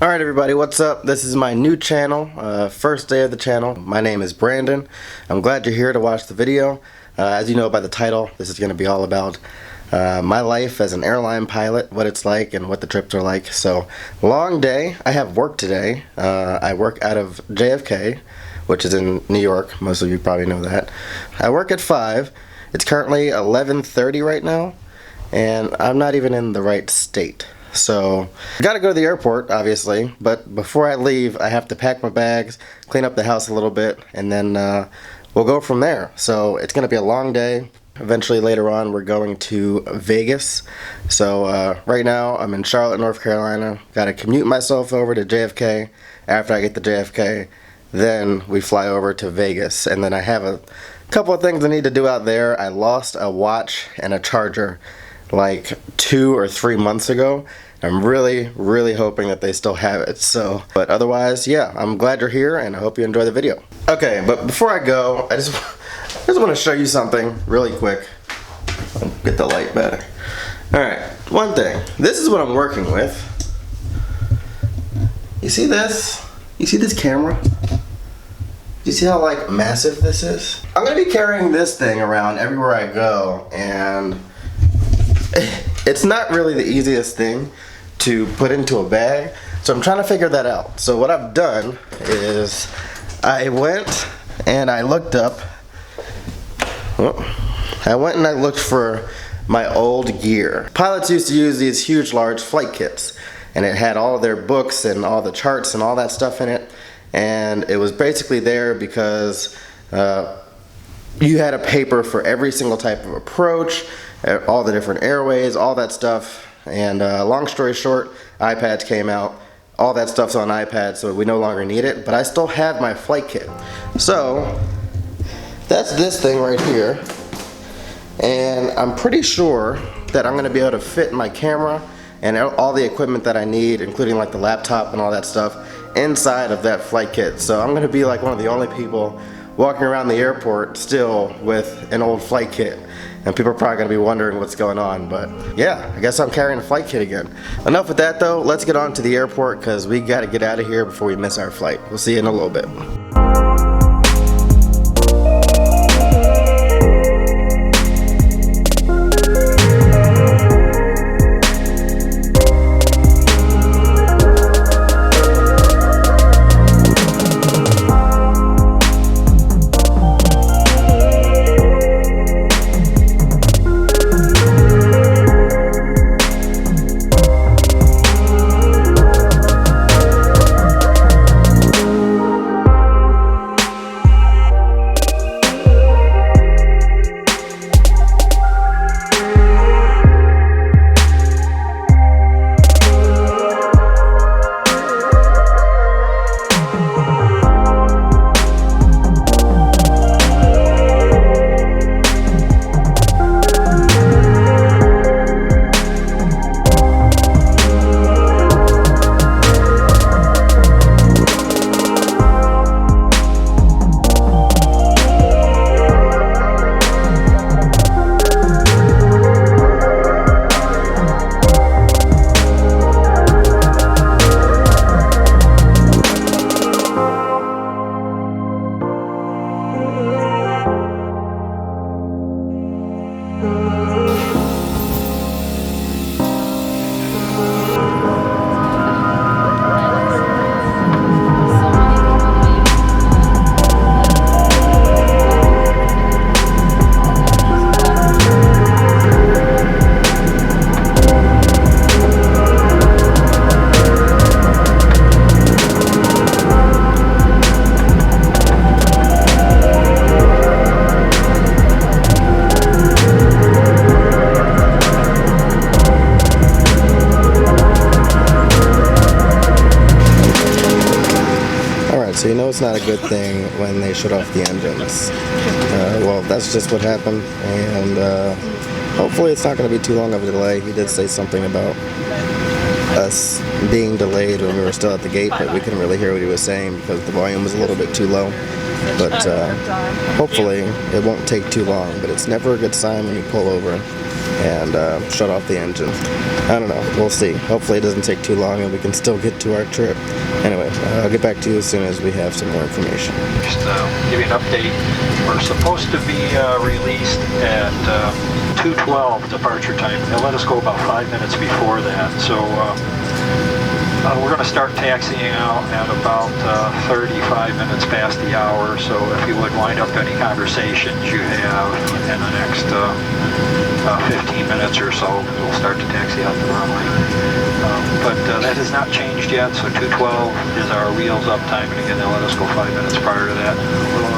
Alright everybody, what's up? This is my new channel, first day of the channel. My name is Brandon. I'm glad you're here to watch the video. As you know by the title, this is going to be all about my life as an airline pilot, what it's like and what the trips are like. So, long day. I have work today. I work out of JFK, which is in New York. Most of you probably know that. I work at 5. It's currently 11:30 right now, and I'm not even in the right state. So, I gotta go to the airport, obviously, but before I leave, I have to pack my bags, clean up the house a little bit, and then we'll go from there. So, it's gonna be a long day. Eventually, later on, we're going to Vegas. So, right now, I'm in Charlotte, North Carolina. Gotta commute myself over to JFK. After I get to JFK, then we fly over to Vegas. And then I have a couple of things I need to do out there. I lost a watch and a charger like 2 or 3 months ago. I'm really hoping that they still have it. So, but otherwise, yeah, I'm glad you're here and I hope you enjoy the video. Okay, but before I go, I just want to show you something really quick. I'll get the light better. Alright, one thing. This is what I'm working with. You see this? You see this camera? Do you see how like massive this is? I'm gonna be carrying this thing around everywhere I go, and it's not really the easiest thing to put into a bag, so I'm trying to figure that out. So what I've done is I went and I looked for my old gear. Pilots used to use these huge large flight kits, and it had all their books and all the charts and all that stuff in it, and it was basically there because you had a paper for every single type of approach, all the different airways, all that stuff. And long story short, iPads came out. All that stuff's on iPads, so we no longer need it. But I still have my flight kit. So that's this thing right here. And I'm pretty sure that I'm going to be able to fit my camera and all the equipment that I need, including like the laptop and all that stuff, inside of that flight kit. So I'm going to be like one of the only people walking around the airport still with an old flight kit. And people are probably going to be wondering what's going on, but yeah, I guess I'm carrying a flight kit again. Enough with that though, let's get on to the airport because we got to get out of here before we miss our flight. We'll see you in a little bit. So you know it's not a good thing when they shut off the engines. Well, that's just what happened, and hopefully it's not going to be too long of a delay. He did say something about us being delayed when we were still at the gate, but we couldn't really hear what he was saying because the volume was a little bit too low. but hopefully it won't take too long. But it's never a good sign when you pull over and shut off the engine. I don't know, we'll see. Hopefully it doesn't take too long and we can still get to our trip. Anyway, I'll get back to you as soon as we have some more information. Just give you an update. We're supposed to be released at 2:12 departure time. They'll let us go about 5 minutes before that. So we're going to start taxiing out at about 35 minutes past the hour. So if you would wind up any conversations you have in the next 15 minutes or so, we'll start to taxi out the runway. But that has not changed yet, so 2:12 is our wheels up time, and again, they'll let us go 5 minutes prior to that.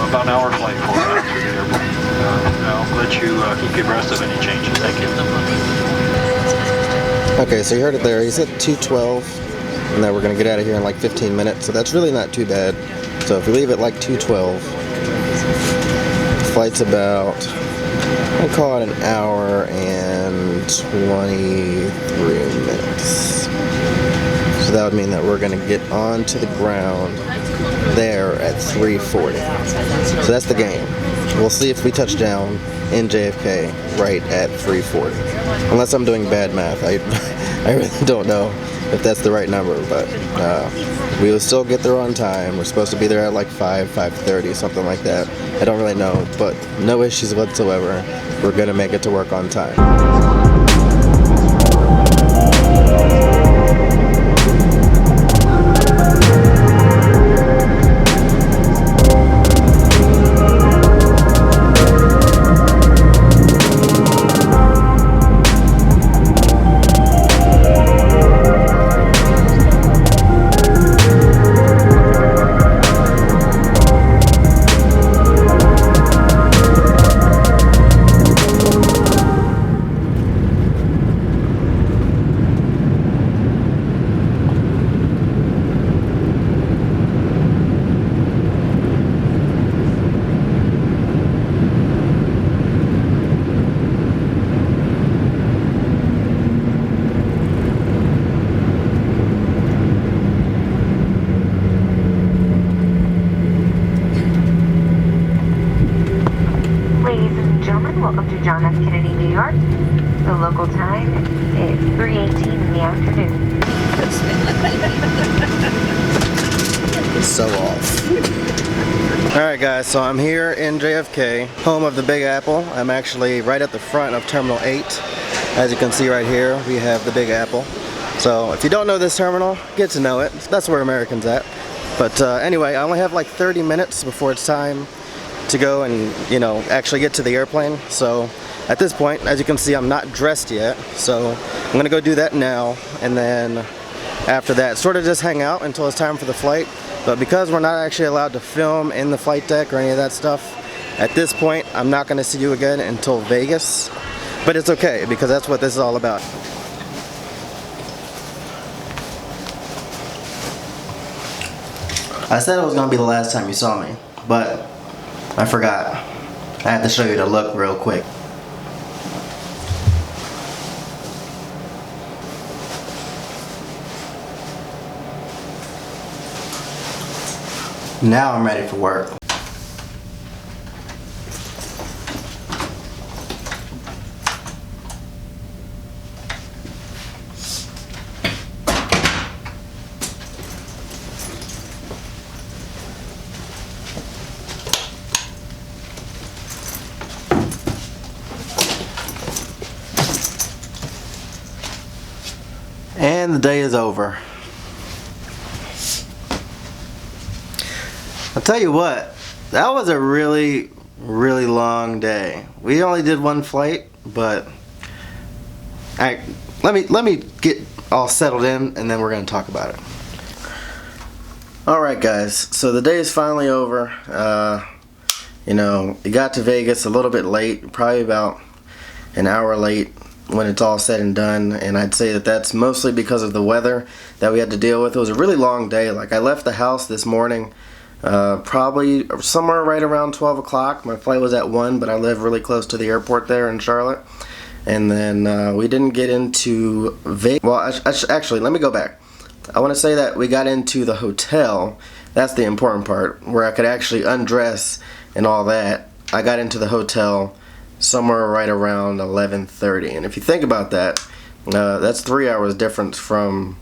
About an hour flight for us through the airport. I'll let you keep you abreast of any changes. Thank you. Okay, so you heard it there. He said 2:12, and that we're going to get out of here in like 15 minutes, so that's really not too bad. So if we leave at like 2:12, flight's about, I'll call it an hour and 23 minutes. So that would mean that we're going to get onto the ground there at 3:40. So that's the game. We'll see if we touch down in JFK right at 3:40. Unless I'm doing bad math. I really don't know if that's the right number, but we will still get there on time. We're supposed to be there at like 5:30, something like that. I don't really know, but no issues whatsoever. We're gonna make it to work on time. Welcome to John F. Kennedy, New York. The local time is 3:18 in the afternoon. So off. Alright guys, so I'm here in JFK, home of the Big Apple. I'm actually right at the front of Terminal 8. As you can see right here, we have the Big Apple. So if you don't know this terminal, get to know it. That's where Americans at. But anyway, I only have like 30 minutes before it's time to go and, you know, actually get to the airplane. So at this point, as you can see, I'm not dressed yet. So I'm gonna go do that now, and then after that, sort of just hang out until it's time for the flight. But because we're not actually allowed to film in the flight deck or any of that stuff, at this point, I'm not gonna see you again until Vegas. But it's okay, because that's what this is all about. I said it was gonna be the last time you saw me, but I forgot. I have to show you the look real quick. Now I'm ready for work. And the day is over. I'll tell you what, that was a really long day. We only did one flight, but let me get all settled in, and then we're gonna talk about it. Alright guys, so the day is finally over. You know, we got to Vegas a little bit late, probably about an hour late when it's all said and done, and I'd say that that's mostly because of the weather that we had to deal with. It was a really long day. Like, I left the house this morning probably somewhere right around 12 o'clock. My flight was at 1, but I live really close to the airport there in Charlotte. And then we didn't get into Vegas. Well, actually, let me go back. I want to say that we got into the hotel that's the important part, where I could actually undress and all that. I got into the hotel somewhere right around 11:30, and if you think about that, that's 3 hours difference from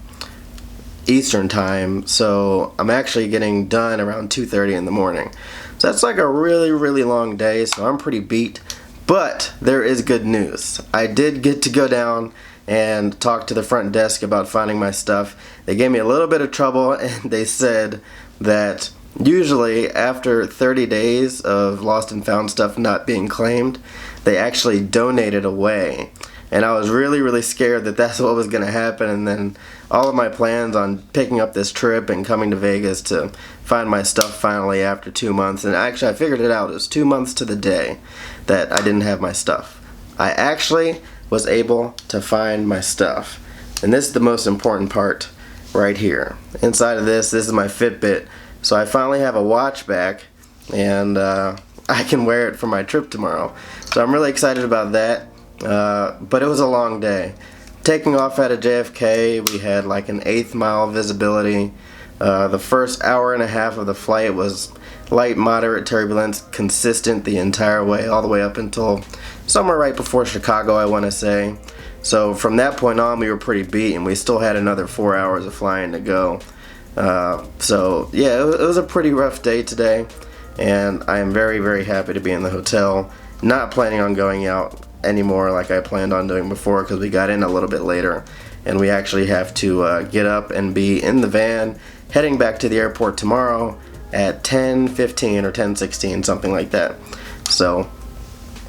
Eastern time, so I'm actually getting done around 2:30 in the morning. So that's like a really long day, so I'm pretty beat. But there is good news. I did get to go down and talk to the front desk about finding my stuff. They gave me a little bit of trouble, and they said that usually after 30 days of lost and found stuff not being claimed, they actually donate it away. And I was really scared that that's what was going to happen, and then all of my plans on picking up this trip and coming to Vegas to find my stuff finally after 2 months, and actually I figured it out. It was 2 months to the day that I didn't have my stuff. I actually was able to find my stuff, and this is the most important part right here. Inside of this is my Fitbit, so I finally have a watch back, and I can wear it for my trip tomorrow. So I'm really excited about that. But it was a long day. Taking off out of JFK, we had like an 1/8 mile visibility. The first hour and a half of the flight was light, moderate turbulence, consistent the entire way, all the way up until somewhere right before Chicago, I want to say. So from that point on, we were pretty beat, and we still had another 4 hours of flying to go. So yeah, it was a pretty rough day today, and I am very happy to be in the hotel. Not planning on going out anymore like I planned on doing before, because we got in a little bit later, and we actually have to get up and be in the van heading back to the airport tomorrow at 10:15 or 10:16, something like that. So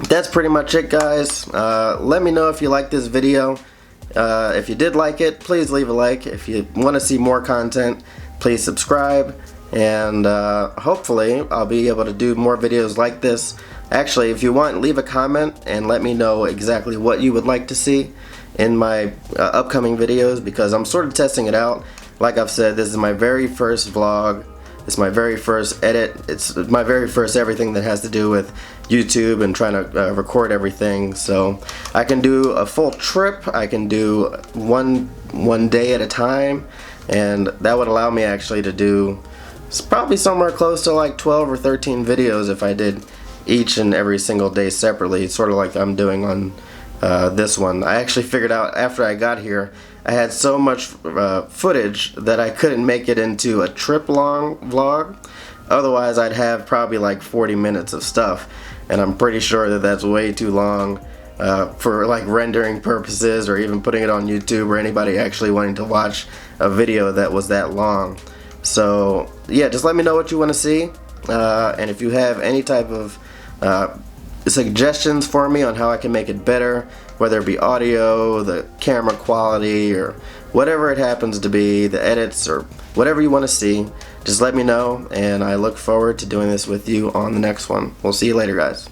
that's pretty much it, guys. Let me know if you like this video. If you did like it, please leave a like. If you want to see more content, please subscribe, and hopefully I'll be able to do more videos like this. Actually, if you want, leave a comment and let me know exactly what you would like to see in my upcoming videos, because I'm sort of testing it out. Like I've said, this is my very first vlog. It's my very first edit. It's my very first everything that has to do with YouTube and trying to record everything. So I can do a full trip. I can do one day at a time, and that would allow me actually to do probably somewhere close to like 12 or 13 videos if I did each and every single day separately, sort of like I'm doing on this one. I actually figured out after I got here, I had so much footage that I couldn't make it into a trip long vlog. Otherwise I'd have probably like 40 minutes of stuff, and I'm pretty sure that that's way too long for like rendering purposes, or even putting it on YouTube, or anybody actually wanting to watch a video that was that long. So yeah, just let me know what you want to see, and if you have any type of suggestions for me on how I can make it better, whether it be audio, the camera quality, or whatever it happens to be, the edits, or whatever you want to see, just let me know, and I look forward to doing this with you on the next one. We'll see you later, guys.